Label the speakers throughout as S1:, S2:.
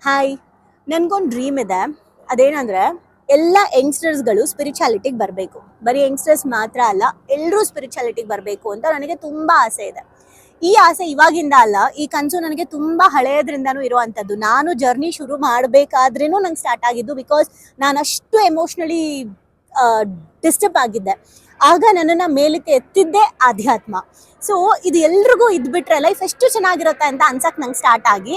S1: Hi, ನನ್ಗೊಂದು dream ಇದೆ. ಅದೇನಂದ್ರೆ ಎಲ್ಲ ಯಂಗ್ಸ್ಟರ್ಸ್ಗಳು ಸ್ಪಿರಿಚುಯಾಲಿಟಿಗೆ ಬರಬೇಕು. ಬರೀ ಯಂಗ್ಸ್ಟರ್ಸ್ ಮಾತ್ರ ಅಲ್ಲ, ಎಲ್ಲರೂ ಸ್ಪಿರಿಚುಯಾಲಿಟಿಗೆ ಬರಬೇಕು ಅಂತ ನನಗೆ ತುಂಬಾ ಆಸೆ ಇದೆ. ಈ ಆಸೆ ಇವಾಗಿಂದ ಅಲ್ಲ, ಈ ಕನಸು ನನಗೆ ತುಂಬಾ ಹಳೆಯದ್ರಿಂದನೂ ಇರುವಂಥದ್ದು. ನಾನು ಜರ್ನಿ ಶುರು ಮಾಡಬೇಕಾದ್ರೇನು ನಂಗೆ ಸ್ಟಾರ್ಟ್ ಆಗಿದ್ದು, ಬಿಕಾಸ್ ನಾನು ಅಷ್ಟು ಎಮೋಷ್ನಲಿ ಡಿಸ್ಟರ್ಬ್ ಆಗಿದ್ದೆ. ಆಗ ನನ್ನನ್ನು ಮೇಲಕ್ಕೆ ಎತ್ತಿದ್ದೆ ಆಧ್ಯಾತ್ಮ. ಸೊ ಇದು ಎಲ್ರಿಗೂ ಇದ್ಬಿಟ್ರೆ ಲೈಫ್ ಎಷ್ಟು ಚೆನ್ನಾಗಿರುತ್ತೆ ಅಂತ ಅನ್ಸಕ್ ನಂಗೆ ಸ್ಟಾರ್ಟ್ ಆಗಿ,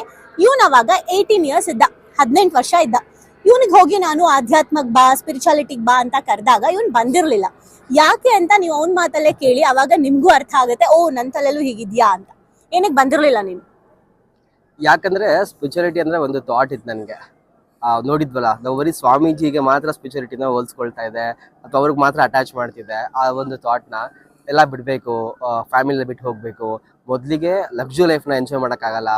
S1: ಅವಾಗ 18 ಇಯರ್ಸ್ ಇದ್ದ, 18 ವರ್ಷ ಇದ್ದ. ಇವನಿಗೆ ಹೋಗಿ ನಾನು ಆಧ್ಯಾತ್ಮಕ್ ಬಾ, ಸ್ಪಿರಿಚುಯಾಲಿಟಿಗೆ ಬಾ ಅಂತ ಕರೆದಾಗ ಇವನ್ ಬಂದಿರ್ಲಿಲ್ಲ. ಯಾಕೆ ಅಂತ ನೀವು ಅವನ ಮಾತಲ್ಲೇ ಕೇಳಿ, ಅವಾಗ ನಿಮ್ಗೂ ಅರ್ಥ ಆಗುತ್ತೆ, ಓ ನನ್ನ ತಲೆಲ್ಲೂ ಹೀಗಿದ್ಯಾ ಅಂತ. ಏನಕ್ಕೆ ಬಂದಿರ್ಲಿಲ್ಲ ನೀನು?
S2: ಯಾಕಂದ್ರೆ ಸ್ಪಿರಿಚುಯಾಲಿಟಿ ಅಂದ್ರೆ ಒಂದು ಥಾಟ್ ಇತ್ತು ನನಗೆ. ನೋಡಿದ್ವಲ್ಲ, ನಾವು ಬರೀ ಸ್ವಾಮೀಜಿಗೆ ಮಾತ್ರ ಸ್ಪಿರಿಚುಯಾಲಿಟಿನ ಹೋಲಿಸ್ಕೊಳ್ತಾ ಇದೆ, ಅಥವಾ ಅವ್ರಿಗೆ ಮಾತ್ರ ಅಟ್ಯಾಚ್ ಮಾಡ್ತಿದ್ದೆ. ಆ ಒಂದು ಥಾಟ್ನ ಎಲ್ಲ ಬಿಡಬೇಕು, ಫ್ಯಾಮಿಲಿನ ಬಿಟ್ಟು ಹೋಗಬೇಕು. ಮೊದಲಿಗೆ ಲಕ್ಸುರಿ ಲೈಫ್ನ ಎಂಜಾಯ್ ಮಾಡೋಕ್ಕಾಗಲ್ಲ,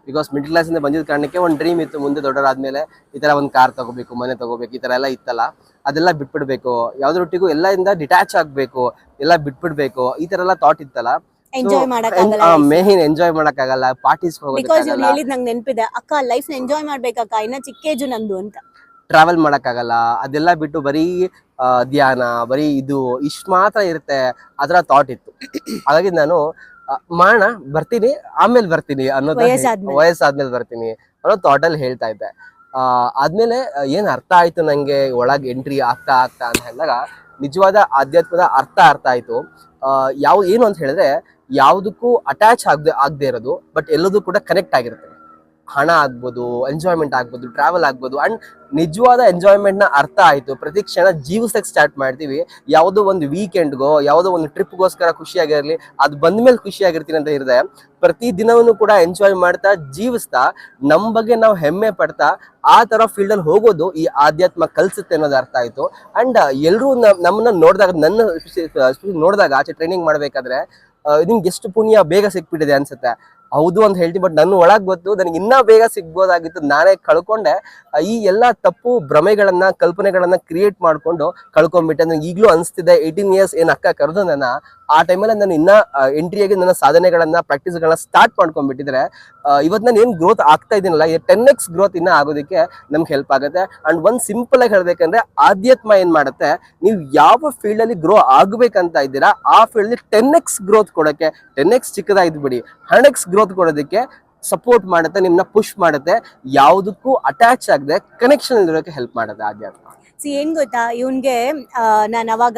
S2: ಬಿಕಾಸ್ ಮಿಡ್ಲ್ ಕ್ಲಾಸಿಂದ ಬಂದಿದ್ದ ಕಾರಣಕ್ಕೆ ಒಂದು ಡ್ರೀಮ್ ಇತ್ತು, ಮುಂದೆ ದೊಡ್ಡವರಾದ್ಮೇಲೆ ಈ ಥರ ಒಂದು ಕಾರ್ ತಗೋಬೇಕು, ಮನೆ ತಗೋಬೇಕು, ಈ ಥರ ಎಲ್ಲ ಇತ್ತಲ್ಲ, ಅದೆಲ್ಲ ಬಿಟ್ಬಿಡ್ಬೇಕು, ಯಾವ್ದ್ರೊಟ್ಟಿಗೂ ಎಲ್ಲದಿಂದ ಡಿಟ್ಯಾಚ್ ಆಗಬೇಕು, ಎಲ್ಲ ಬಿಟ್ಬಿಡ್ಬೇಕು, ಈ ಥರ ಎಲ್ಲ ಥಾಟ್ ಇತ್ತಲ್ಲ.
S1: ಎಂಜಾಯ್ ಮಾಡಕ್ಕಾಗಲ್ಲ,
S2: ಮೇನ್ ಎಂಜಾಯ್ ಮಾಡಕ್ಕಾಗಲ್ಲ, ಪಾರ್ಟೀಸ್
S1: ಬಿಕಾಸ್ ಇವ್ನು ಹೇಳಿದ್ ನಂಗೆ ನೆನಪಿದೆ, ಅಕ್ಕ ಲೈಫ್ ನ ಎಂಜಾಯ್ ಮಾಡ್ಬೇಕಕ್ಕ, ಇನ್ನ ಚಿಕ್ಕ ಏಜು ನಂದು ಅಂತ.
S2: ಟ್ರಾವೆಲ್ ಮಾಡಕ್ಕಾಗಲ್ಲ, ಅದೆಲ್ಲ ಬಿಟ್ಟು ಬರೀ ಧ್ಯಾನ, ಬರೀ ಇದು ಇಷ್ಟು ಮಾತ್ರ ಇರುತ್ತೆ, ಅದರ ಥಾಟ್ ಇತ್ತು. ಹಾಗಾಗಿ ನಾನು ಮಾಡೋಣ, ಬರ್ತೀನಿ, ಆಮೇಲೆ ಬರ್ತೀನಿ ಅನ್ನೋದು, ವಯಸ್ಸಾದ್ಮೇಲೆ ಬರ್ತೀನಿ ಅನ್ನೋ ಥಾಟಲ್ಲಿ ಹೇಳ್ತಾ ಇದ್ದೆ. ಆದ್ಮೇಲೆ ಏನ್ ಅರ್ಥ ಆಯ್ತು ನಂಗೆ, ಒಳಗೆ ಎಂಟ್ರಿ ಆಗ್ತಾ ಅಂತ ಹೇಳಿದಾಗ ನಿಜವಾದ ಆಧ್ಯಾತ್ಮದ ಅರ್ಥ ಆಯ್ತು. ಏನು ಅಂತ ಹೇಳಿದ್ರೆ, ಯಾವುದಕ್ಕೂ ಅಟ್ಯಾಚ್ ಆಗದೆ ಇರೋದು, ಬಟ್ ಎಲ್ಲದೂ ಕೂಡ ಕನೆಕ್ಟ್ ಆಗಿರುತ್ತೆ. ಹಣ ಆಗ್ಬೋದು, ಎಂಜಾಯ್ಮೆಂಟ್ ಆಗ್ಬೋದು, ಟ್ರಾವೆಲ್ ಆಗ್ಬೋದು. ಅಂಡ್ ನಿಜವಾದ ಎಂಜಾಯ್ಮೆಂಟ್ ನ ಅರ್ಥ ಆಯ್ತು. ಪ್ರತಿ ಕ್ಷಣ ಜೀವಿಸಕ್ಕೆ ಸ್ಟಾರ್ಟ್ ಮಾಡ್ತೀವಿ. ಯಾವುದೋ ಒಂದು ವೀಕೆಂಡ್ಗೋ, ಯಾವುದೋ ಒಂದು ಟ್ರಿಪ್ಗೋಸ್ಕರ ಖುಷಿಯಾಗಿರಲಿ, ಅದು ಬಂದ್ಮೇಲೆ ಖುಷಿಯಾಗಿರ್ತೀನಿ ಅಂತ ಇರದೆ, ಪ್ರತಿ ದಿನವನ್ನು ಕೂಡ ಎಂಜಾಯ್ ಮಾಡ್ತಾ ಜೀವಿಸ್ತಾ ನಮ್ಮ ಬಗ್ಗೆ ನಾವು ಹೆಮ್ಮೆ ಪಡ್ತಾ ಆ ತರ ಫೀಲ್ಡ್ ಅಲ್ಲಿ ಹೋಗೋದು ಈ ಆಧ್ಯಾತ್ಮ ಕಲ್ಸುತ್ತೆ ಅನ್ನೋದು ಅರ್ಥ ಆಯ್ತು. ಅಂಡ್ ಎಲ್ಲರೂ ನಮ್ಮನ್ನ ನೋಡಿದಾಗ, ನೋಡಿದಾಗ ಆಚೆ ಟ್ರೈನಿಂಗ್ ಮಾಡ್ಬೇಕಾದ್ರೆ ನಿಮ್ಗೆ ಎಷ್ಟು ಪುಣ್ಯ ಬೇಗ ಸಿಕ್ಬಿಟ್ಟಿದೆ ಅನ್ಸುತ್ತೆ. ಹೌದು ಅಂತ ಹೇಳ್ತೀವಿ, ಬಟ್ ನನ್ನ ಒಳಗ್ ಗೊತ್ತು ನನಗೆ ಇನ್ನೂ ಬೇಗ ಸಿಗ್ಬೋದಾಗಿತ್ತು, ನಾನೇ ಕಳ್ಕೊಂಡೆ. ಈ ಎಲ್ಲ ತಪ್ಪು ಭ್ರಮೆಗಳನ್ನ, ಕಲ್ಪನೆಗಳನ್ನ ಕ್ರಿಯೇಟ್ ಮಾಡ್ಕೊಂಡು ಕಳ್ಕೊಂಡ್ಬಿಟ್ಟೆ. ನನಗೆ ಈಗಲೂ ಅನಿಸ್ತಿದೆ, 18 ಇಯರ್ಸ್ ಏನ್ ಅಕ್ಕ ಕರೆದು ನನ್ನ, ಆ ಟೈಮಲ್ಲಿ ನಾನು ಇನ್ನ ಎಂಟ್ರಿಯಾಗಿ ನನ್ನ ಸಾಧನೆಗಳನ್ನ, ಪ್ರಾಕ್ಟೀಸ್ಗಳನ್ನ ಸ್ಟಾರ್ಟ್ ಮಾಡ್ಕೊಂಡ್ಬಿಟ್ಟಿದ್ರೆ ಇವತ್ತು ನಾನು ಏನ್ ಗ್ರೋತ್ ಆಗ್ತಾ ಇದೀನಲ್ಲ, 10x ಗ್ರೋತ್ ಇನ್ನ ಆಗೋದಕ್ಕೆ ನಮ್ಗೆ ಹೆಲ್ಪ್ ಆಗುತ್ತೆ. ಅಂಡ್ ಒಂದ್ ಸಿಂಪಲ್ ಆಗಿ ಹೇಳ್ಬೇಕಂದ್ರೆ, ಆಧ್ಯಾತ್ಮ ಏನ್ ಮಾಡುತ್ತೆ, ನೀವು ಯಾವ ಫೀಲ್ಡ್ ಅಲ್ಲಿ ಗ್ರೋ ಆಗ್ಬೇಕಂತ ಇದ್ದೀರಾ ಆ ಫೀಲ್ಡ್ 10x ಗ್ರೋತ್ ಕೊಡಕ್ಕೆ, 10x ಚಿಕ್ಕದಾಯ್ತು ಬಿಡಿ, 100x ಗ್ರೋತ್ ಕೊಡೋದಕ್ಕೆ ಸಪೋರ್ಟ್ ಮಾಡುತ್ತೆ, ನಿಮ್ನ ಪುಷ್ ಮಾಡುತ್ತೆ. ಯಾವುದಕ್ಕೂ ಅಟ್ಯಾಚ್ ಆಗದೆ ಕನೆಕ್ಷನ್ ಇರೋಕೆ ಹೆಲ್ಪ್ ಮಾಡುತ್ತೆ ಆಧ್ಯಾತ್ಮ.
S1: ಏನ್ ಗೊತ್ತಾ, ಇವನ್ಗೆ ನಾನು ಅವಾಗ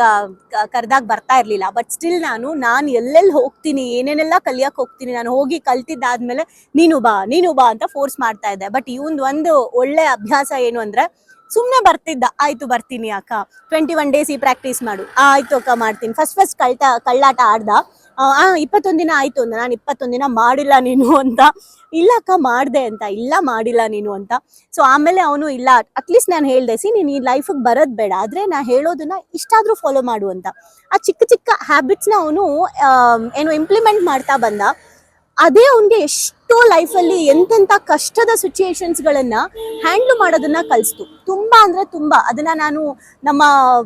S1: ಕರ್ದಾಗ ಬರ್ತಾ ಇರ್ಲಿಲ್ಲ, ಬಟ್ ಸ್ಟಿಲ್ ನಾನು ಎಲ್ಲೆಲ್ಲಿ ಹೋಗ್ತೀನಿ, ಏನೇನೆಲ್ಲ ಕಲಿಯಕ್ ಹೋಗ್ತೀನಿ, ನಾನು ಹೋಗಿ ಕಲ್ತಿದ್ದಾದ್ಮೇಲೆ ನೀನು ಬಾ ಅಂತ ಫೋರ್ಸ್ ಮಾಡ್ತಾ ಇದ್ದೆ. ಬಟ್ ಒಂದು ಒಳ್ಳೆ ಅಭ್ಯಾಸ ಏನು ಅಂದ್ರೆ, ಸುಮ್ನೆ ಬರ್ತಿದ್ದ, ಆಯ್ತು ಬರ್ತೀನಿ ಅಕ್ಕ, 21 ಡೇಸ್ ಈ ಪ್ರಾಕ್ಟೀಸ್ ಮಾಡು, ಆಯ್ತು ಅಕ್ಕ ಮಾಡ್ತೀನಿ. ಫಸ್ಟ್ ಕಳ್ಳಾಟ ಆಡ್ದ, 21 ದಿನ ಆಯ್ತು ಅಂದ, ನಾನು 21 ದಿನ ಮಾಡಿಲ್ಲ ನೀನು ಅಂತ, ಇಲ್ಲ ಅಕ್ಕ ಮಾಡ್ದೆ ಅಂತ, ಇಲ್ಲ ಮಾಡಿಲ್ಲ ನೀನು ಅಂತ. ಸೊ ಆಮೇಲೆ ಅವನು ಇಲ್ಲ, ಅಟ್ಲೀಸ್ಟ್ ನಾನು ಹೇಳ್ದೆ, ನೀನು ಈ ಲೈಫಿಗೆ ಬರೋದ್ ಬೇಡ, ಆದ್ರೆ ನಾ ಹೇಳೋದನ್ನ ಇಷ್ಟಾದ್ರೂ ಫಾಲೋ ಮಾಡು ಅಂತ. ಆ ಚಿಕ್ಕ ಹ್ಯಾಬಿಟ್ಸ್ನ ಅವನು ಇಂಪ್ಲಿಮೆಂಟ್ ಮಾಡ್ತಾ ಬಂದ. ಅದೇ ಅವನ್ಗೆ ಎಷ್ಟೋ ಲೈಫಲ್ಲಿ ಎಂತೆಂಥ ಕಷ್ಟದ ಸಿಚುಯೇಷನ್ಸ್ಗಳನ್ನ ಹ್ಯಾಂಡ್ಲ್ ಮಾಡೋದನ್ನ ಕಲಿಸ್ತು. ತುಂಬಾ ಅಂದ್ರೆ ತುಂಬಾ. ಅದನ್ನ ನಾನು ನಮ್ಮ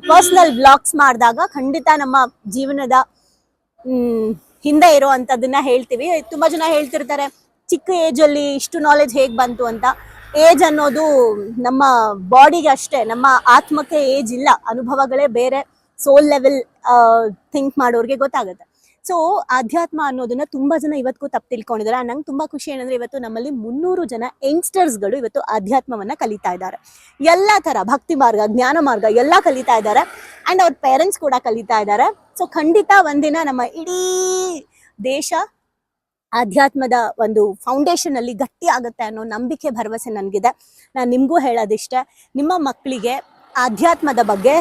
S1: ಪರ್ಸನಲ್ ಬ್ಲಾಗ್ಸ್ ಮಾಡಿದಾಗ ಖಂಡಿತ ನಮ್ಮ ಜೀವನದ ಹಿಂದೆ ಇರೋ ಅಂತದನ್ನ ಹೇಳ್ತೀವಿ. ತುಂಬಾ ಜನ ಹೇಳ್ತಿರ್ತಾರೆ, ಚಿಕ್ಕ ಏಜ್ ಅಲ್ಲಿ ಇಷ್ಟು ನಾಲೆಜ್ ಹೇಗ್ ಬಂತು ಅಂತ. ಏಜ್ ಅನ್ನೋದು ನಮ್ಮ ಬಾಡಿಗೆ ಅಷ್ಟೇ, ನಮ್ಮ ಆತ್ಮಕ್ಕೆ ಏಜ್ ಇಲ್ಲ. ಅನುಭವಗಳೇ ಬೇರೆ. ಸೋಲ್ ಲೆವೆಲ್ ಥಿಂಕ್ ಮಾಡೋರ್ಗೆ ಗೊತ್ತಾಗುತ್ತೆ. ಸೊ ಆಧ್ಯಾತ್ಮ ಅನ್ನೋದನ್ನ ತುಂಬಾ ಜನ ಇವತ್ತಿಗೂ ತಪ್ಪು ತಿಳ್ಕೊಂಡಿದ್ದಾರೆ. ನಂಗೆ ತುಂಬಾ ಖುಷಿ ಏನಂದ್ರೆ, ಇವತ್ತು ನಮ್ಮಲ್ಲಿ 300 ಜನ ಯಂಗ್ಸ್ಟರ್ಸ್ಗಳು ಇವತ್ತು ಆಧ್ಯಾತ್ಮವನ್ನ ಕಲಿತಾ ಇದ್ದಾರೆ. ಎಲ್ಲಾ ತರ ಭಕ್ತಿ ಮಾರ್ಗ, ಜ್ಞಾನ ಮಾರ್ಗ ಎಲ್ಲ ಕಲಿತಾ ಇದ್ದಾರೆ. ಅಂಡ್ ಅವ್ರ ಪೇರೆಂಟ್ಸ್ ಕೂಡ ಕಲಿತಾ ಇದ್ದಾರೆ. ಸೊ ಖಂಡಿತ ಒಂದಿನ ನಮ್ಮ ಇಡೀ ದೇಶ ಆಧ್ಯಾತ್ಮದ ಒಂದು ಫೌಂಡೇಶನ್ ಅಲ್ಲಿ ಗಟ್ಟಿ ಆಗುತ್ತೆ ಅನ್ನೋ ನಂಬಿಕೆ, ಭರವಸೆ ನನಗಿದೆ. ನಾನು ನಿಮ್ಗೂ ಹೇಳೋದಿಷ್ಟೇ, ನಿಮ್ಮ ಮಕ್ಕಳಿಗೆ ಆಧ್ಯಾತ್ಮದ ಬಗ್ಗೆ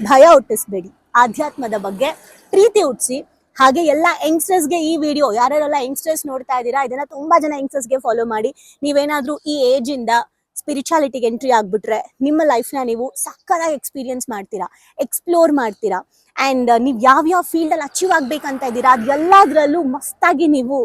S1: ಭಯ ಹುಟ್ಟಿಸ್ಬೇಡಿ, ಆಧ್ಯಾತ್ಮದ ಬಗ್ಗೆ ಪ್ರೀತಿ ಹುಟ್ಟಿಸಿ. ಹಾಗೆ ಎಲ್ಲ ಯಂಗ್ಸ್ಟರ್ಸ್ಗೆ ಈ ವಿಡಿಯೋ, ಯಾರ್ಯಾರೆಲ್ಲ ಯಂಗ್ಸ್ಟರ್ಸ್ ನೋಡ್ತಾ ಇದ್ದೀರಾ, ಇದನ್ನ ತುಂಬಾ ಜನ ಯಂಗ್ಸ್ಟರ್ಸ್ಗೆ ಫಾಲೋ ಮಾಡಿ. ನೀವೇನಾದ್ರೂ ಈ ಏಜ್ ಇಂದ ಸ್ಪಿರಿಚುಯಾಲಿಟಿಗೆ ಎಂಟ್ರಿ ಆಗ್ಬಿಟ್ರೆ, ನಿಮ್ಮ ಲೈಫ್ನ ನೀವು ಸಕ್ಕತ್ತಾಗಿ ಎಕ್ಸ್ಪೀರಿಯನ್ಸ್ ಮಾಡ್ತೀರಾ, ಎಕ್ಸ್ಪ್ಲೋರ್ ಮಾಡ್ತೀರಾ. ಆ್ಯಂಡ್ ನೀವು ಯಾವ ಫೀಲ್ಡ್ ಅಲ್ಲಿ ಅಚೀವ್ ಆಗ್ಬೇಕಂತ ಇದ್ದೀರಾ, ಅದೆಲ್ಲದರಲ್ಲೂ ಮಸ್ತಾಗಿ ನೀವು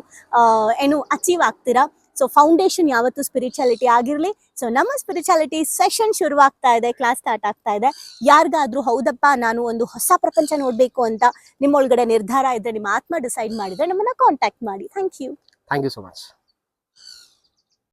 S1: ಅಚೀವ್ ಆಗ್ತೀರಾ. ಸೊ ಫೌಂಡೇಶನ್ ಯಾವತ್ತು ಸ್ಪಿರಿಚುಯಾಲಿಟಿ ಆಗಿರಲಿ. ಸೊ ನಮ್ಮ ಸ್ಪಿರಿಚುಯಾಲಿಟಿ ಸೆಷನ್ ಶುರುವಾಗ್ತಾ ಇದೆ, ಕ್ಲಾಸ್ ಸ್ಟಾರ್ಟ್ ಆಗ್ತಾ ಇದೆ. ಯಾರಿಗಾದ್ರೂ ಹೌದಪ್ಪ ನಾನು ಒಂದು ಹೊಸ ಪ್ರಪಂಚ ನೋಡ್ಬೇಕು ಅಂತ ನಿಮ್ಮೊಳಗಡೆ ನಿರ್ಧಾರ ಇದ್ರೆ, ನಿಮ್ಮ ಆತ್ಮ ಡಿಸೈಡ್ ಮಾಡಿದ್ರೆ, ನಮ್ಮನ್ನ ಕಾಂಟ್ಯಾಕ್ಟ್ ಮಾಡಿ. Thank you
S2: so much.